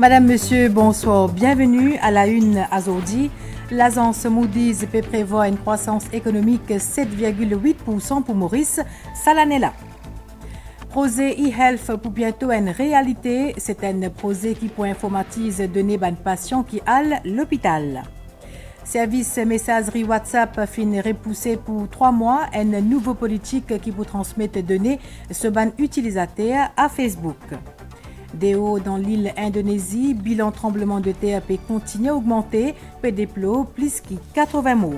Madame, Monsieur, bonsoir. Bienvenue à la une Azordi. L'agence Moody's prévoit une croissance économique 7,8% pour Maurice. Ça l'année là. Projet e-health pour bientôt une réalité. C'est un projet qui pour informatise données ban patients qui allent l'hôpital. Service messagerie WhatsApp fin repoussé pour 3 mois. Un nouveau politique qui vous transmettre données ce ban utilisateur à Facebook. Déo dans l'île Indonésie, bilan tremblement de terre peut continuer à augmenter, peut déployer plus que 80 morts.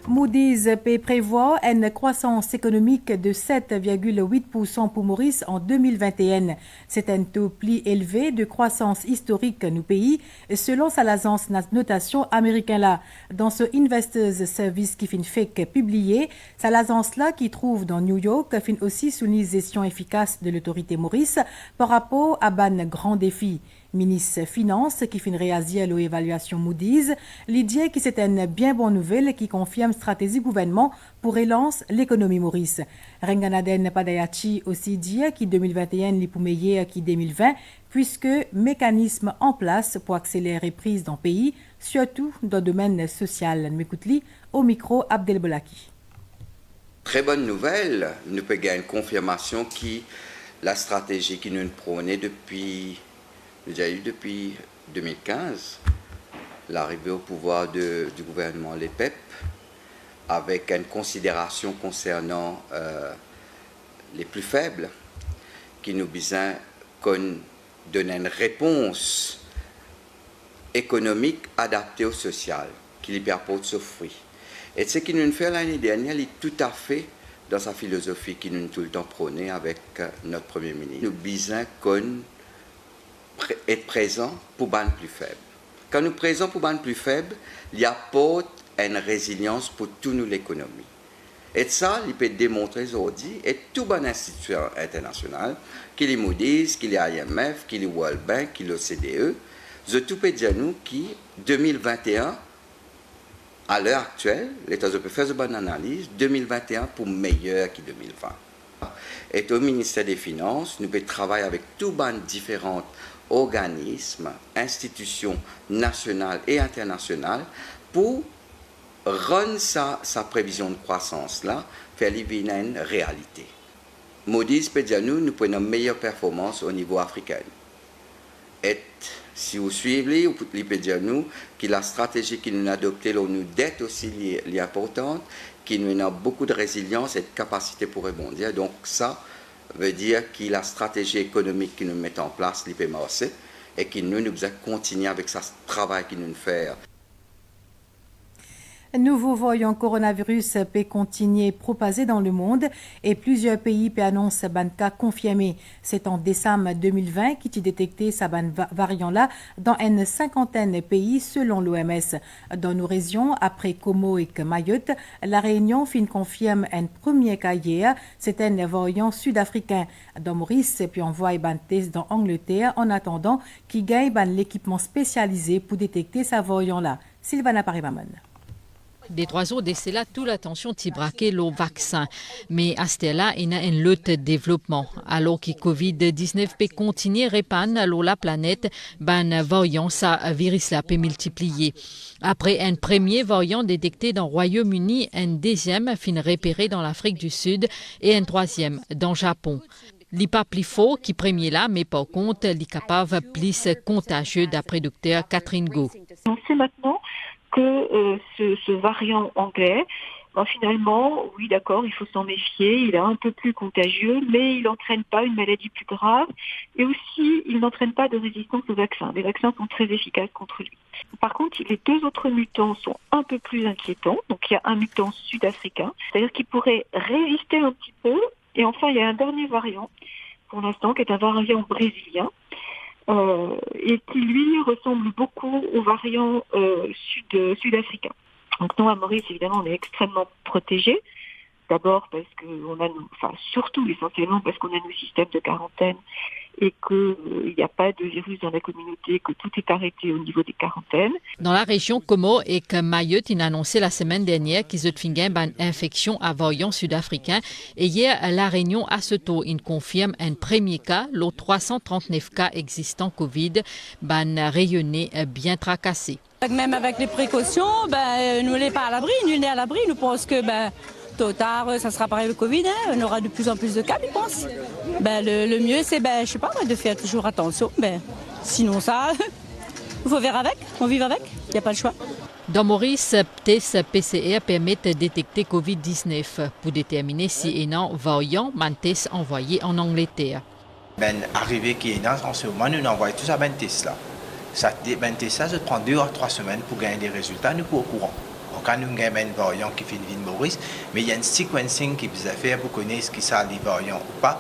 Moody's prévoit une croissance économique de 7,8% pour Maurice en 2021. C'est un taux plus élevé de croissance historique nous pays, selon l'agence notation américaine là. Dans ce Investors Service qui fait publié, c'est l'agence là qui trouve dans New York fin aussi sous une gestion efficace de l'autorité Maurice par rapport à ban grand défi. Ministre Finance qui fin réagir à l'évaluation Moody's, l'idée qui c'est une bien bonne nouvelle qui confirme stratégie gouvernement pour relance l'économie Maurice. Renganaden Padayachi aussi dit qui 2021 li pour meilleur qui 2020 puisque mécanisme en place pour accélérer prise dans le pays, surtout dans le domaine social. M'écoute-li au micro Abdel Bolaki. Très bonne nouvelle, nous pouvons gagner une confirmation qui la stratégie qui nous prônait depuis 2015, l'arrivée au pouvoir du gouvernement LEPEP, avec une considération concernant les plus faibles, qui nous besoin qu'on donne une réponse économique adaptée au social, qui lui apporte ce fruit. Et ce qui nous fait l'année dernière, il est tout à fait dans sa philosophie qui nous tout le temps prônée avec notre Premier ministre. Nous besoin qu'on être présent pour les plus faibles. Quand nous sommes présents pour les plus faibles, il apporte une résilience pour toute l'économie. Et ça, il peut démontrer aujourd'hui, et tout bon institution international, qu'il est Moody's, qu'il est IMF, qu'il est World Bank, qu'il est OCDE, je tout peut dire nous qui 2021, à l'heure actuelle, l'État peut faire une bonne analyse, 2021 pour meilleur que 2020. Et au ministère des Finances, nous pouvons travailler avec tous les différents organismes, institutions nationales et internationales pour rendre sa prévision de croissance là, faire l'événement une réalité. Moody's peut dire nous prenons une meilleure performance au niveau africain. Et si vous suivez, vous pouvez dire nous que la stratégie que nous adoptée nous dette aussi importante, qui nous a beaucoup de résilience et de capacité pour rebondir. Donc ça veut dire que la stratégie économique que nous mettons en place, l'IP marché, et que nous continuer avec ce travail que nous faisons. Nouveau variant coronavirus peut continuer à propager dans le monde et plusieurs pays peut annoncer un cas confirmé. C'est en décembre 2020 qui a détecté ce variant-là dans une cinquantaine de pays selon l'OMS. Dans nos régions, après Como et Mayotte, la Réunion confirme un premier cas hier. C'est un variant sud-africain. Dans Maurice, puis on voit un test dans Angleterre en attendant qu'il gagne l'équipement spécialisé pour détecter ce variant-là. Sylvana Parimaman. Des 3 jours d'ici là, toute l'attention est braquée au vaccin. Mais à ce là, il y a une lutte de développement. Alors que COVID-19 peut continuer à répandre à la planète, variant ça virus là peut multiplier. Après un premier variant détecté dans le Royaume-Uni, un deuxième fin repéré dans l'Afrique du Sud et un troisième dans le Japon. Il pas plus fort qui premier là, mais par contre, il est capable plus contagieux d'après docteur Catherine Go. On sait maintenant que ce variant anglais, finalement, oui d'accord, il faut s'en méfier, il est un peu plus contagieux, mais il n'entraîne pas une maladie plus grave et aussi il n'entraîne pas de résistance aux vaccins. Les vaccins sont très efficaces contre lui. Par contre, les 2 autres mutants sont un peu plus inquiétants. Donc il y a un mutant sud-africain, c'est-à-dire qu'il pourrait résister un petit peu. Et enfin, il y a un dernier variant, pour l'instant, qui est un variant brésilien, et qui lui ressemble beaucoup au variant sud-africain. Donc nous à Maurice évidemment on est extrêmement protégés. D'abord parce que surtout essentiellement parce qu'on a nos systèmes de quarantaine et qu'il n'y a pas de virus dans la communauté, que tout est arrêté au niveau des quarantaines. Dans la région Como et que Mayotte a annoncé la semaine dernière qu'ils ont fait une infection à variant sud-africain. Et hier, la Réunion à ce taux, il confirme un premier cas, les 339 cas existants Covid, rayonné bien tracassé. Même avec les précautions, nous n'est pas à l'abri, nul n'est à l'abri. Nous pensons que tôt ou tard, ça sera pareil le Covid. On aura de plus en plus de cas, je pense. Le mieux, c'est, je sais pas, de faire toujours attention. Sinon ça, il faut faire avec, on vit avec, il n'y a pas le choix. Dans Maurice, tests PCR permettent de détecter COVID-19 pour déterminer si un variant test envoyé en Angleterre. Arrivé qui est dans en ce moment, nous envoyons tout ça test là. Ça prend 2 à 3 semaines pour gagner des résultats, nous sommes au courant. Quand nous avons un variant qui fait une vie de Maurice, mais il y a un sequencing qui peut faire pour connaître ce qui sont les variants ou pas.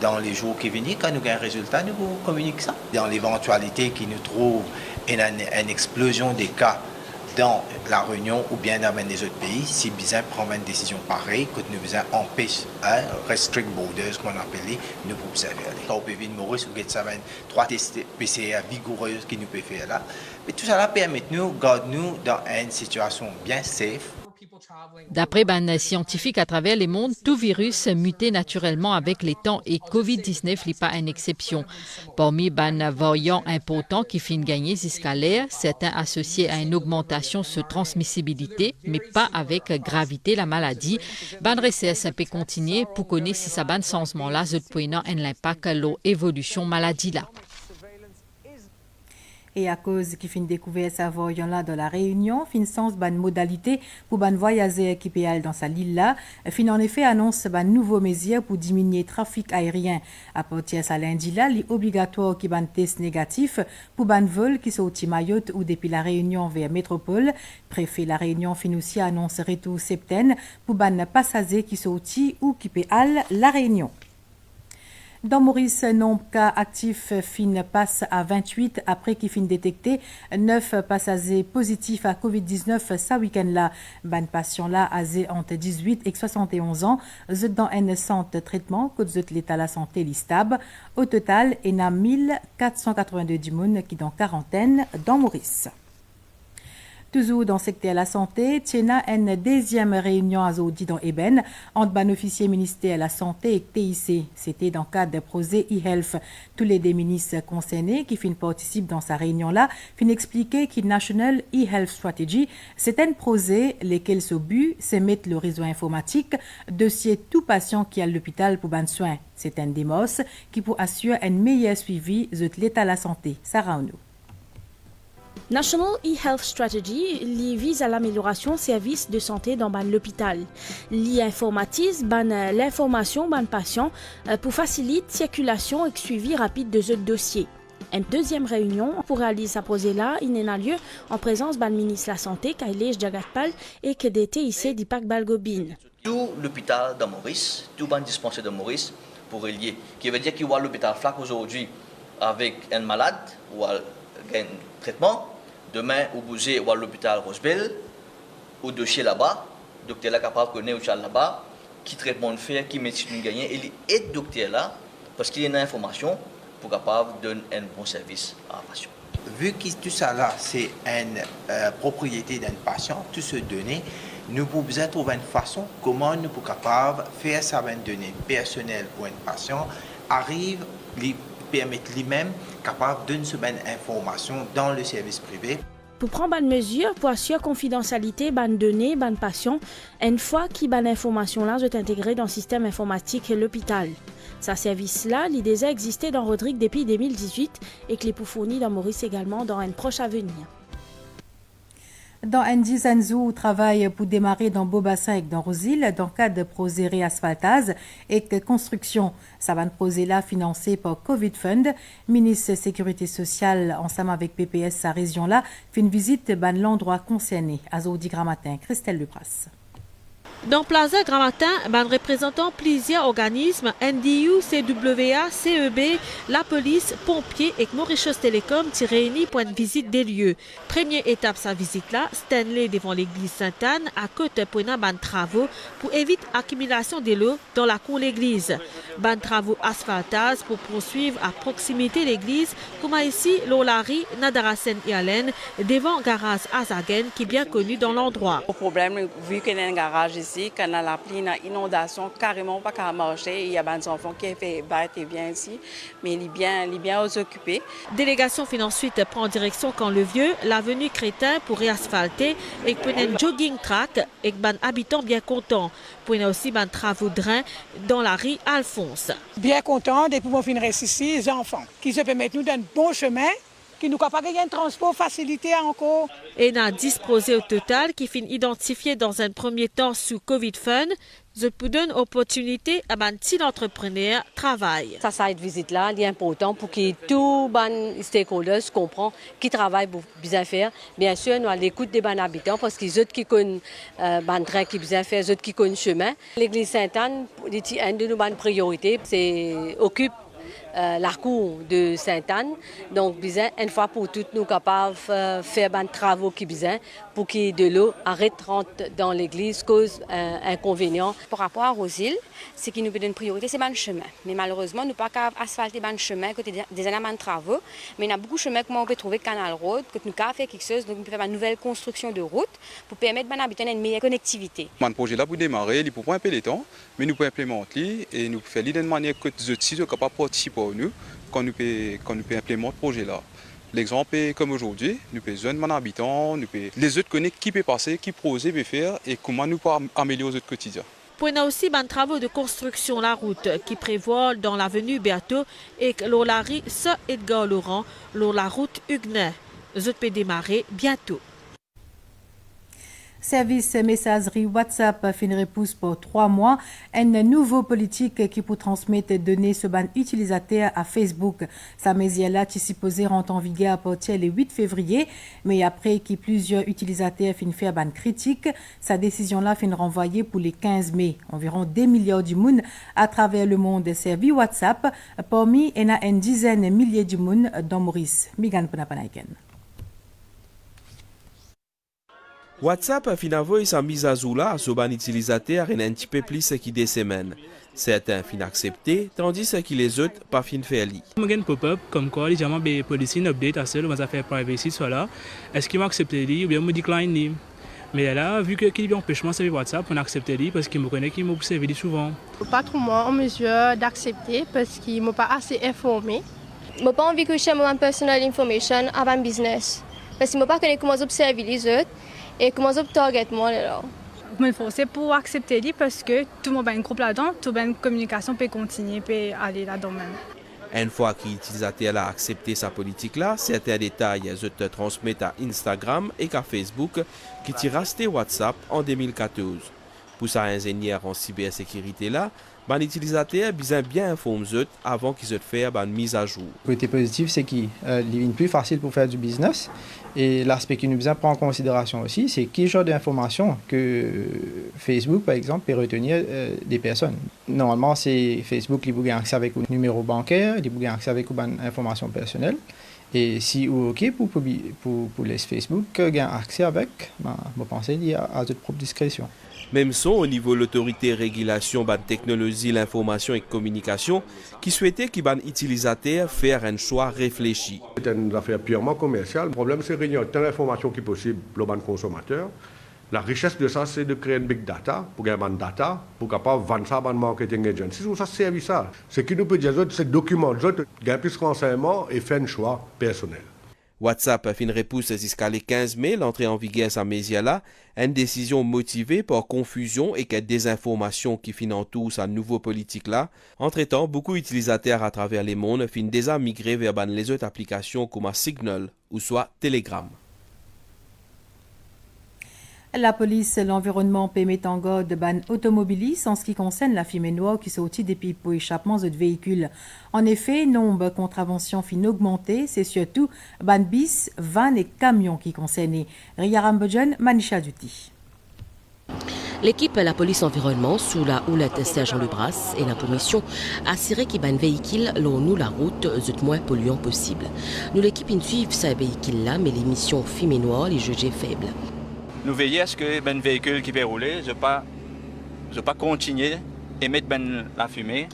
Dans les jours qui viennent, quand nous avons un résultat, nous communiquons ça. Dans l'éventualité qui nous trouve une explosion des cas dans la Réunion ou bien dans les autres pays, si besoin prendre une décision pareille, que nous besoin empêcher, restrict borders, comme on appelle, nous pouvons faire. Quand on peut vivre Maurice, on a 3 tests PCR vigoureux qui nous peuvent faire là. Mais tout ça permet de nous garder nous dans une situation bien safe. D'après les scientifiques à travers le monde, tout virus mute naturellement avec les temps et COVID-19 n'est pas une exception. Parmi les variants importants qui finissent gagner jusqu'à l'air, certains associés à une augmentation de transmissibilité, mais pas avec gravité la maladie. Les recherches peut continuer pour connaître si ça ban changement-là peut un impact sur l'évolution de la maladie là. Et à cause qui fin découvert sa variant là dans la Réunion, fin sens ban modalité pour ban voyager qui péal dans sa l'île là, fin en effet annonce ban nouveau mesure pour diminuer le trafic aérien. À partir de ce lundi là, il est obligatoire qui ban test négatif pour ban vol qui sont au Mayotte ou depuis la Réunion vers métropole. Préfet la Réunion fin aussi annonce retour septembre pour ban passagers qui sont ou qui péal la Réunion. Dans Maurice, nombre de cas actifs fin passe à 28 après qu'il fin détecté 9 passagers positifs à COVID-19 ce week-end-là. Ban patient là âgé entre 18 et 71 ans, dans un centre de traitement que l'état de la santé l'istab. Au total, il y a 1482 personnes qui sont en quarantaine dans Maurice. Toujours dans le secteur de la santé, il y a une deuxième réunion à Zodi dans Eben entre un officier ministère de la Santé et TIC. C'était dans le cadre du projet e-health. Tous les deux ministres concernés qui participent dans sa réunion-là fin expliquer que National e-health Strategy, c'est un projet lequel son but, c'est mettre le réseau informatique dossier tout patient qui a l'hôpital pour ban soin. C'est un démos qui pour assurer un meilleur suivi de l'état de la santé. Sarah Ono. National e-health Strategy vise à l'amélioration des services de santé dans l'hôpital. Il informatise l'information des patients pour faciliter la circulation et le suivi rapide de ce dossier. Une deuxième réunion pour réaliser ce projet-là, il a lieu en présence du ministre de la Santé, Kailesh Jagatpal, et que des TIC d'Ipak Balgobin. Tout l'hôpital de Maurice, tout le dispensaire de Maurice pour relier. Qui veut dire qu'il y a l'hôpital FLAC aujourd'hui avec un malade ou un traitement. Demain, au bouger ou à l'hôpital Rosebell, au dossier là-bas, le docteur là capable de connaître là-bas, qui traitement de faire, qui médecine gagner, et il est docteur là, parce qu'il y a une information pour capable de donner un bon service à un patient. Vu que tout ça là, c'est une propriété d'un patient, tout ce données, nous pouvons trouver une façon comment nous sommes capables de faire ça avec une donnée personnelle pour un patient, arrive permettre lui-même capable de donner cette information dans le service privé. Pour prendre une mesure pour assurer la confidentialité des données des patients, une fois que cette information-là est intégrée dans le système informatique de l'hôpital. Ce service-là, il a déjà existé dans Rodrigue depuis 2018 et qu'il est pour fournir dans Maurice également dans un proche avenir. Dans Andy Zanzou travaille pour démarrer dans Beaubassin et dans Rosil dans le cadre de projet réasphaltage et construction. Ça va un projet là financé par Covid Fund. Ministre de Sécurité sociale ensemble avec PPS sa région là fait une visite dans l'endroit concerné. À Zodi Gramatin, Christelle Lepras. Dans Plaza Grand Matin, représentant plusieurs organismes, NDU, CWA, CEB, la police, pompiers et Mauritius Telecom réunis pour une visite des lieux. Première étape sa visite là, Stanley devant l'église Sainte-Anne à côté pour une travaux pour éviter accumulation de l'eau dans la cour de l'église. Ban travaux asphaltage pour poursuivre à proximité de l'église, comme ici l'Olari, Nadarasen et Allen, devant garage Azagen qui est bien connu dans l'endroit. Le problème, vu qu'il y a un garage ici, quand la pluie, il y a inondation, carrément pas qu'à marcher. Il y a des enfants qui fait battre bien ici, mais il est bien occupé. Délégation finit ensuite prend direction quand le vieux, l'avenue Crétin pour réasphalter et pour un jogging track et des habitants bien contents. Pour aussi des travaux de drain dans la rue Alphonse. Bien content de pouvoir finir ici, les enfants, qui se permettent nous d'un bon chemin, qui nous capable de un transport facilité encore. Et n'a disposé au total qui finit identifié dans un premier temps sous Covid Fund, je peux donner opportunité à un petit entrepreneur travail. Ça cette visite là, est important pour que tous les stakeholders comprennent qui travaillent pour bien faire. Bien sûr, nous à l'écoute des habitants parce qu'ils autres qui connaissent le train qui bien faire, les autres qui connaissent le chemin. L'église Sainte-Anne, une de nos priorités, c'est occupe la cour de Sainte-Anne. Donc, une fois pour toutes, nous sommes capables de faire des travaux qui besoin pour que de l'eau arrête de rentrer dans l'église, cause inconvénient. Par rapport aux îles, ce qui nous donne une priorité, c'est le chemin. Mais malheureusement, nous ne pouvons pas asphalter le chemin côté des éléments de travaux. Mais il y a beaucoup de chemins que on peut trouver Canal Road, que nous pouvons faire quelque chose, donc nous pouvons faire une nouvelle construction de route pour permettre aux habitants une meilleure connectivité. Le projet là pour démarrer, il faut un peu de temps, mais nous pouvons implémenter et nous faire de manière que les autres sont capables de participer à nous quand nous pouvons implémenter ce projet là. L'exemple est comme aujourd'hui, nous pouvons besoin de habitants, les autres connaissent qui peut passer, qui projet peut faire et comment nous pouvons améliorer notre quotidien. Pour nous aussi des travaux de construction la route qui prévoit dans l'avenue Beato et l'Olari Sir Edgar Laurent, la route Huguenet. Les autres peuvent démarrer bientôt. Service messagerie WhatsApp fin repousse pour 3 mois. Une nouvelle politique qui pour transmettre des données sur ban utilisateur à Facebook. Sa mesure là qui supposé rentrer en vigueur à partir le 8 février, mais après que plusieurs utilisateurs fin faire ban critique, sa décision là fin renvoyer pour les 15 mai. Environ 2 milliards du monde à travers le monde servi WhatsApp. Parmi il y a une dizaine de milliers du monde dans Maurice. Migan Ponapanaiken. WhatsApp a finalement sa mise à jour là sur ban utilisateur en un petit peu plus que des semaines. Certains fin accepté, tandis que les autres pas fin faire li. Je un pop-up comme quoi les gens be policy update à seul on faire privacy soit là. Est-ce qu'ils m'acceptent li ou bien me decline li? Mais là vu que qu'il y a empêchement sur WhatsApp, on accepte li parce qu'ils me connaissent qu'ils m'observent souvent. Pas trop moi en mesure d'accepter parce qu'ils m'ont pas assez informé. Je n'ai pas envie que je share mon personal information avant business parce qu'ils m'ont pas connaît comment observer les autres. Et comment je target moi là? Je me force pour accepter parce que tout le monde a un groupe là-dedans, toute la communication peut continuer, peut aller là-dedans même. Une fois que l'utilisateur a accepté sa politique là, certains détails se transmettent à Instagram et à Facebook qui tirent resté WhatsApp en 2014. Pour sa ingénieur en cybersécurité là, l'utilisateur a bien informé avant qu'ils se fassent une mise à jour. Le côté positif, c'est qu'il est plus facile pour faire du business. Et l'aspect qui nous prend en considération aussi, c'est quel genre d'informations que Facebook, par exemple, peut retenir des personnes. Normalement, c'est Facebook qui vous a accès avec le numéro bancaire, qui vous a accès avec une information personnelle. Et si vous OK pour laisser Facebook gagner accès avec, vous pensez qu'il y a à votre propre discrétion. Même son au niveau de l'autorité régulation de technologie, l'information et communication qui souhaitait qu'il ban utilisateur faire un choix réfléchi. C'est une affaire purement commerciale. Le problème c'est de réunir tant d'informations qui possible pour le consommateur. La richesse de ça c'est de créer une big data pour gagner une data pour capable vendre ça à une marketing agency. Si ça servi ça, ce qui nous peut dire c'est document, gagner plus de renseignements et faire un choix personnel. WhatsApp a fin repousse jusqu'à le 15 mai l'entrée en vigueur sa mésia là, une décision motivée par confusion et que désinformation qui fin entoure sa nouvelle politique là. Entre-temps, beaucoup d'utilisateurs à travers le monde fin déjà migrer vers les autres applications comme Signal ou soit Telegram. La police, l'environnement permet en garde de ban automobilistes en ce qui concerne la fumée noire qui sortit des pipes pour échappement de véhicules. En effet, nombre de contraventions fin augmenté, c'est surtout ban bis, van et camions qui concernent. Ria Rambojan, Manisha Duty. L'équipe la police environnement sous la houlette Sergent Lebras et la mission assurer qu'il y ait un véhicule l'on nous la route le moins polluant possible. Nous l'équipe suivre ce véhicule là mais l'émission fumée noire les jugées faibles. Nous veillons à ce que un véhicule qui peut rouler ne pas continuer à émettre la fumée.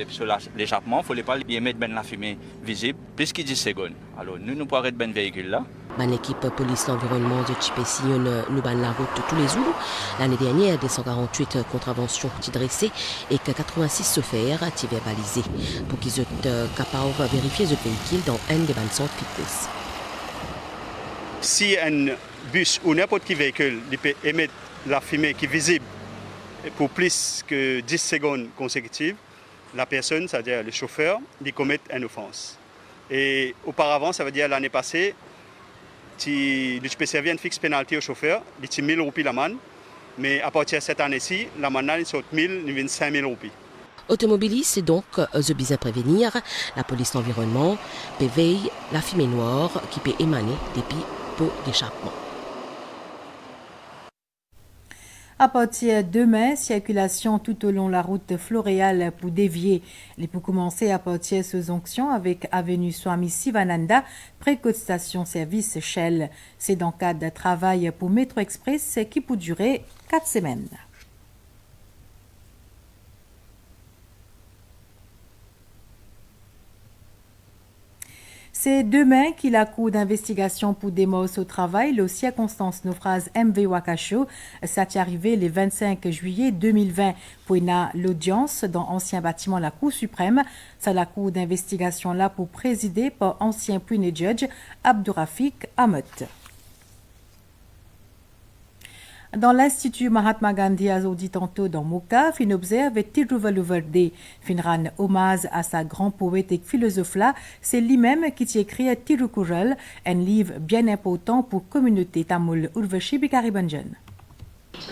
Sur l'échappement, il ne faut pas émettre la fumée visible plus que 10 secondes. Alors nous pourrons arrêter le véhicule là. L'équipe police l'environnement de Chipessi nous ban la route tous les jours. L'année dernière, 248 contraventions ont été dressées et que 86 chauffeurs ont été verbalisés pour qu'ils soient capables de vérifier le véhicule dans un des centres fitness. Si un bus ou n'importe quel véhicule peut émettre la fumée qui est visible pour plus que 10 secondes consécutives, la personne, c'est-à-dire le chauffeur, il commet une offense. Et auparavant, ça veut dire l'année passée, tu peux servir une fixe pénalité au chauffeur, il y a 1 000 roupies l'amende, mais à partir de cette année-ci, l'amende est sur 1 000, il y a 5 000 roupies. Automobilistes, donc, je bisa prévenir la police d'environnement, peut veiller la fumée noire qui peut émaner des pots d'échappement. À partir de demain, circulation tout au long de la route Floréal pour dévier. Les pour commencer à partir de ces onctions avec avenue Swami Sivananda, pré-côte station service Shell. C'est dans le cadre de travail pour Métro Express qui peut durer 4 semaines. C'est demain qu'il a cours d'investigation pour des morts au travail. Le circonstance naufrage MV Wakasho, ça est arrivé le 25 juillet 2020 pour l'audience dans l'ancien bâtiment de la Cour suprême. C'est la cour d'investigation là pour présider par ancien premier judge Abdourafik Ahmed. Dans l'Institut Mahatma Gandhi à Zodi tantôt dans Moka, fin observe Tiruvalluvar-Day. Fin ran hommage à sa grand poète et philosophe là, c'est lui-même qui t'y écrit Tirukural, un livre bien important pour la communauté tamoul Urvashi Bikaribanjan.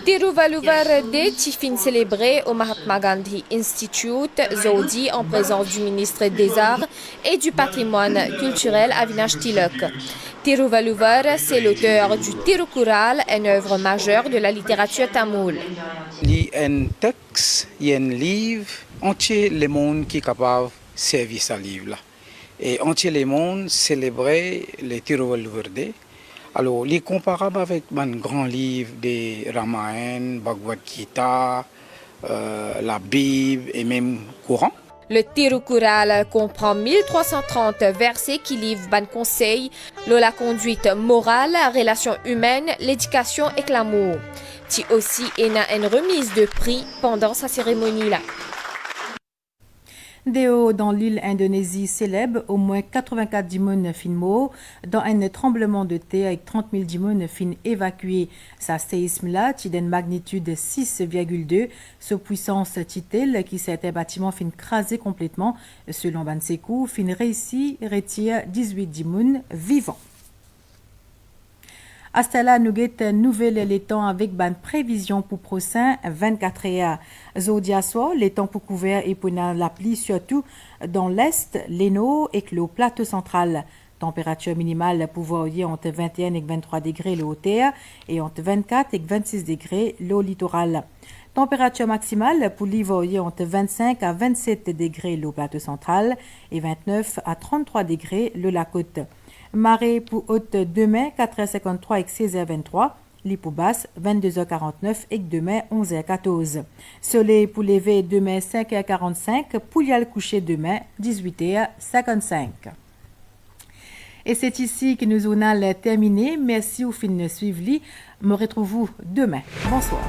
Tiruvalluvar-Day qui fin célébré au Mahatma Gandhi Institute Zodi en présence du ministre des Arts et du Patrimoine culturel Avinash Tilak. Tiruvalluvar, c'est l'auteur du Tirukural, une œuvre majeure de la littérature tamoule. Il y a un texte, il y a un livre, entier le monde qui est capable de servir ce livre-là. Et entier le monde célébrait le Tiruvalluvar-Day. Alors, il est comparable avec un grand livre de Ramayana, Bhagavad Gita, la Bible et même Coran. Le Tirukural comprend 1330 versets qui livrent ban conseil, la conduite morale, la relation humaine, l'éducation et l'amour. Ti aussi y a une remise de prix pendant sa cérémonie là. Deo dans l'île Indonésie célèbre, au moins 84 dimons fin morts dans un tremblement de terre avec 30 000 dimons fin évacués. Sa séisme là, qui d'une magnitude 6,2, sa puissance titel qui s'est un bâtiment fin crasé complètement. Selon Bansekou, fin réussi retire 18 dimons vivants. Hasta nous guette nouvelle les temps avec ban prévision pour prochain 24 heures. Zodia soir, les temps pour couvert et pour la pluie surtout dans l'est, l'Eno et le plateau central. Température minimale pour voyer entre 21 et 23 degrés le hauteur et entre 24 et 26 degrés le littoral. Température maximale pour l'hiver entre 25 à 27 degrés le plateau central et 29 à 33 degrés le la côte. Marée pour haute demain 4h53 et 16h23, lit pour basse 22h49 et demain 11h14. Soleil pour lever demain 5h45, pour y aller coucher demain 18h55. Et c'est ici que nous allons terminer. Merci au fin de suivre. Me retrouvons demain. Bonsoir.